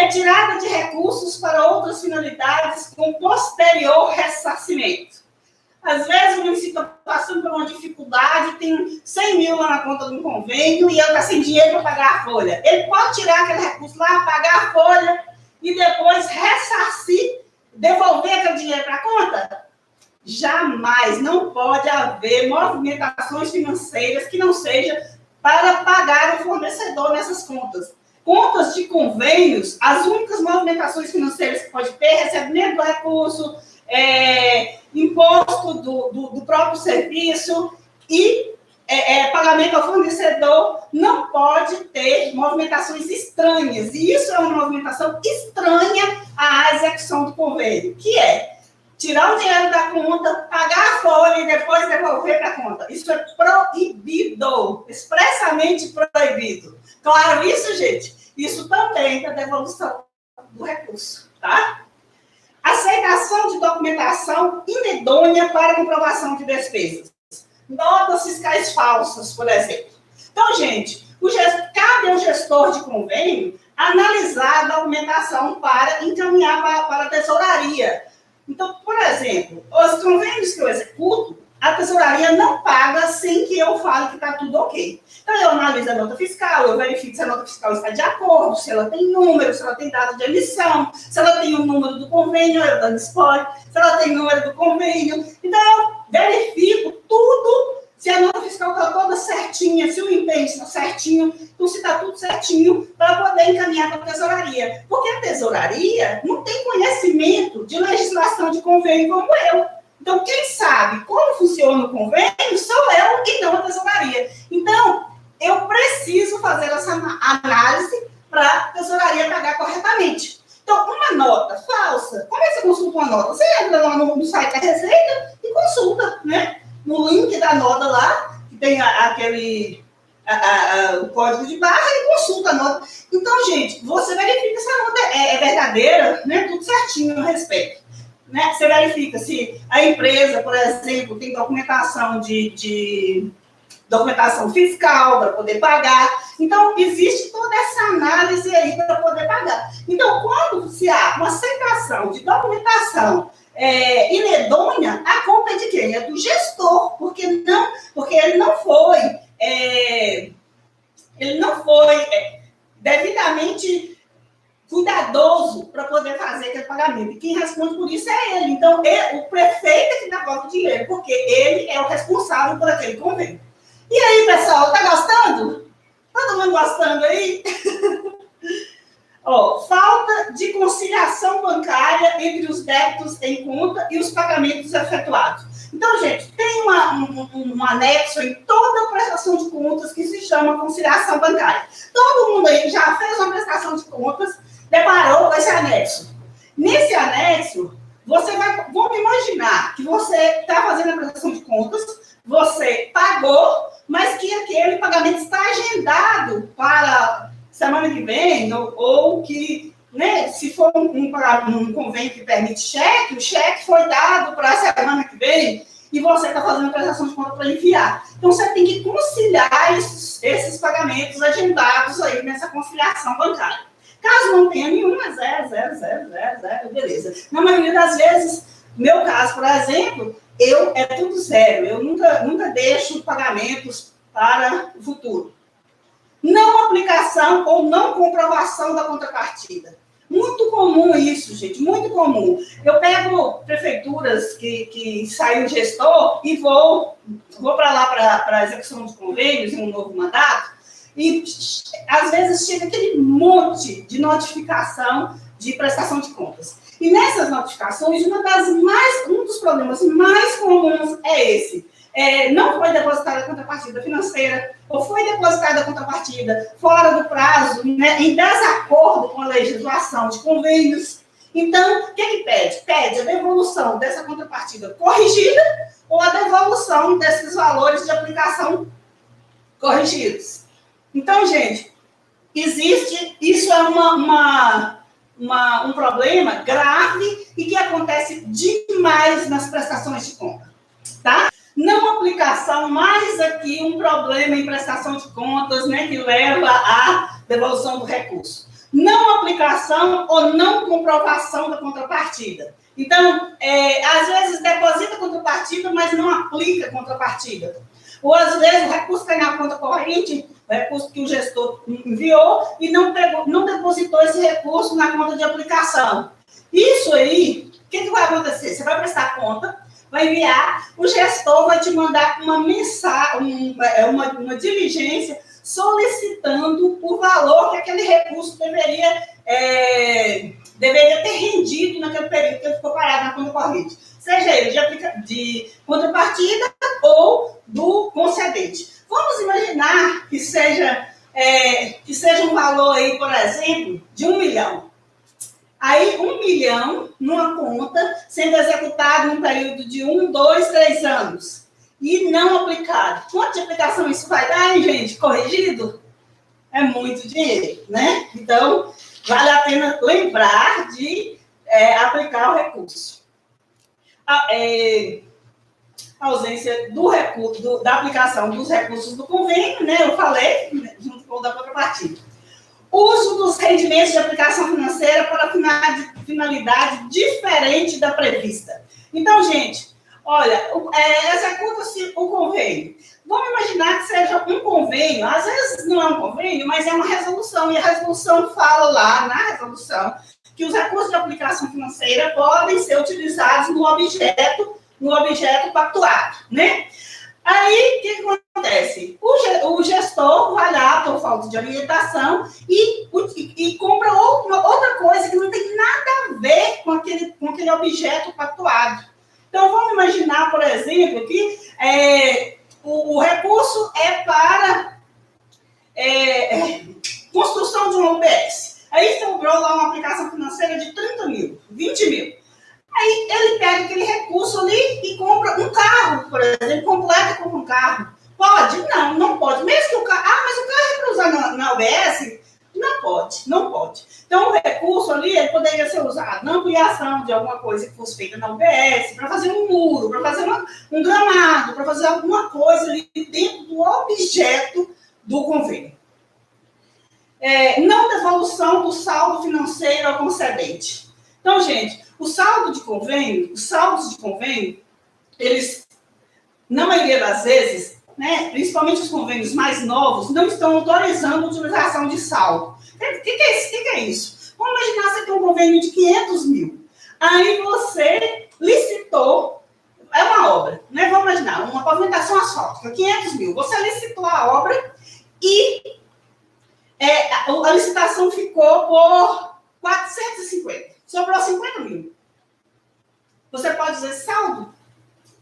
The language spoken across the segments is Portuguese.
Retirada de recursos para outras finalidades com posterior ressarcimento. Às vezes o município está passando por uma dificuldade, tem 100 mil lá na conta do convênio e ele está sem dinheiro para pagar a folha. Ele pode tirar aquele recurso lá, pagar a folha e depois ressarcir, devolver aquele dinheiro para a conta? Jamais, não pode haver movimentações financeiras que não seja para pagar o fornecedor nessas contas. Contas de convênios, as únicas movimentações financeiras que pode ter é recebimento do recurso, imposto do próprio serviço e pagamento ao fornecedor. Não pode ter movimentações estranhas. E isso é uma movimentação estranha à execução do convênio, que é tirar o dinheiro da conta, pagar a folha e depois devolver para a conta. Isso é proibido, expressamente proibido. Claro, isso, gente, isso também é devolução do recurso, tá? Aceitação de documentação inidônea para comprovação de despesas. Notas fiscais falsas, por exemplo. Então, gente, cabe ao gestor de convênio analisar a documentação para encaminhar para a tesouraria. Então, por exemplo, os convênios que eu executo, a tesouraria não paga sem que eu fale que está tudo ok. Então, eu analiso a nota fiscal, eu verifico se a nota fiscal está de acordo, se ela tem número, se ela tem data de emissão, se ela tem o número do convênio, eu dando spoiler, se ela tem número do convênio. Então, eu verifico tudo, se a nota fiscal está toda certinha, se o empenho está certinho, então se está tudo certinho, para poder encaminhar para a tesouraria. Porque a tesouraria não tem conhecimento de legislação de convênio como eu. Então, quem sabe como funciona o convênio sou eu e não a tesouraria. Então, eu preciso fazer essa análise para a tesouraria pagar corretamente. Então, uma nota falsa, como é que você consulta uma nota? Você entra lá no site da Receita e consulta, né? No link da nota lá, que tem o código de barra e consulta a nota. Então, gente, você verifica se a nota é verdadeira, né? Tudo certinho a respeito. Né? Você verifica se a empresa, por exemplo, tem documentação documentação fiscal para poder pagar. Então, existe toda essa análise aí para poder pagar. Então, quando se há uma aceitação de documentação inidônea, a culpa é de quem? É do gestor, porque ele não foi devidamente cuidadoso para poder fazer aquele pagamento. E quem responde por isso é ele. Então, o prefeito é que devolve o dinheiro, porque ele é o responsável por aquele convênio. E aí, pessoal, tá gostando? Todo mundo gostando aí? Falta de conciliação bancária entre os débitos em conta e os pagamentos efetuados. Então, gente, tem um anexo em toda a prestação de contas que se chama conciliação bancária. Todo mundo aí já fez uma prestação de contas, deparou com esse anexo. Nesse anexo, vamos imaginar que você está fazendo a prestação de contas, você pagou, mas que aquele pagamento está agendado para semana que vem, ou que, né, se for um convênio que permite cheque, o cheque foi dado para a semana que vem e você está fazendo a prestação de conta para enviar. Então, você tem que conciliar esses pagamentos agendados aí nessa conciliação bancária. Caso não tenha nenhuma, é 0, beleza. Na maioria das vezes, no meu caso, por exemplo, é tudo zero. Eu nunca deixo pagamentos para o futuro. Não aplicação ou não comprovação da contrapartida. Muito comum isso, gente, muito comum. Eu pego prefeituras que saiu o gestor e vou para lá para a execução de convênios em um novo mandato, e às vezes chega aquele monte de notificação de prestação de contas. E nessas notificações, um dos problemas mais comuns é esse. Não foi depositada a contrapartida financeira, ou foi depositada a contrapartida fora do prazo, né, em desacordo com a legislação de convênios. Então, o que pede? Pede a devolução dessa contrapartida corrigida ou a devolução desses valores de aplicação corrigidos. Então, gente, isso é um problema grave e que acontece demais nas prestações de conta, tá? Não aplicação, mais aqui um problema em prestação de contas, né, que leva à devolução do recurso. não aplicação ou não comprovação da contrapartida. Então, às vezes deposita contrapartida, mas não aplica contrapartida. Ou às vezes o recurso cai na conta corrente, o recurso que o gestor enviou, e não depositou esse recurso na conta de aplicação. Isso aí, o que vai acontecer? Você vai prestar conta, vai enviar, o gestor vai te mandar uma mensagem, uma diligência solicitando o valor que aquele recurso deveria ter rendido naquele período que ele ficou parado na conta corrente. Seja ele de contrapartida ou do concedente. Vamos imaginar que seja um valor aí, por exemplo, de 1 milhão. Aí, 1 milhão numa conta sendo executado num período de 1, 2, 3 anos. E não aplicado. Quanto de aplicação isso vai dar, hein, gente? Corrigido? É muito dinheiro, né? Então, vale a pena lembrar de aplicar o recurso. A ausência do recurso, da aplicação dos recursos do convênio, né? Eu falei, junto com o da contrapartida. Uso dos rendimentos de aplicação financeira para finalidade diferente da prevista. Então, gente, olha, executa-se o convênio. Vamos imaginar que seja um convênio, às vezes não é um convênio, mas é uma resolução, e a resolução fala lá, na resolução, que os recursos de aplicação financeira podem ser utilizados no objeto pactuado, né? Aí, o que acontece? O gestor vai lá, por falta de orientação, e compra outra coisa que não tem nada a ver com aquele objeto pactuado. Então, vamos imaginar, por exemplo, que o recurso é para construção de um UBS. Aí sobrou lá uma aplicação financeira de 30 mil, 20 mil. Aí ele pega aquele recurso ali e compra um carro, por exemplo, completa com um carro. Pode? Não, não pode. Mesmo que o carro... mas o carro é para usar na UBS? Não pode. Então, o recurso ali, ele poderia ser usado na ampliação de alguma coisa que fosse feita na UBS, para fazer um muro, para fazer um gramado, para fazer alguma coisa ali dentro do objeto do convênio. Não devolução do saldo financeiro ao concedente. Então, gente, os saldos de convênio, eles, na maioria das vezes, né, principalmente os convênios mais novos, não estão autorizando a utilização de saldo. O que é isso? Vamos imaginar que você tem um convênio de 500 mil. Aí você licitou, é uma obra, né? Vamos imaginar, uma pavimentação asfáltica, 500 mil. Você licitou a obra e a licitação ficou por 450. Sobrou 50 mil. Você pode dizer saldo?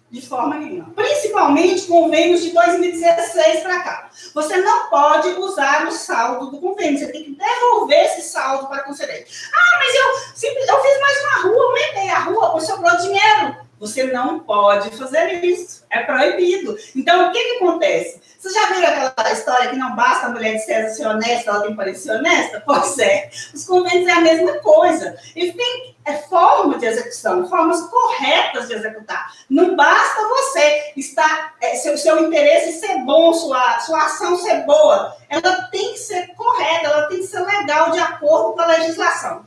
De forma nenhuma. Principalmente convênios de 2016 para cá. Você não pode usar o saldo do convênio. Você tem que devolver esse saldo para a concedente. Mas eu fiz mais uma rua, aumentei a rua, pois sobrou dinheiro. Você não pode fazer isso. É proibido. Então, o que acontece? Vocês já viram aquela história que não basta a mulher de César ser honesta, ela tem que parecer honesta? Pois é. Os convênios é a mesma coisa. Eles têm forma de execução, formas corretas de executar. Não basta você estar, seu interesse ser bom, sua ação ser boa. Ela tem que ser correta, ela tem que ser legal, de acordo com a legislação.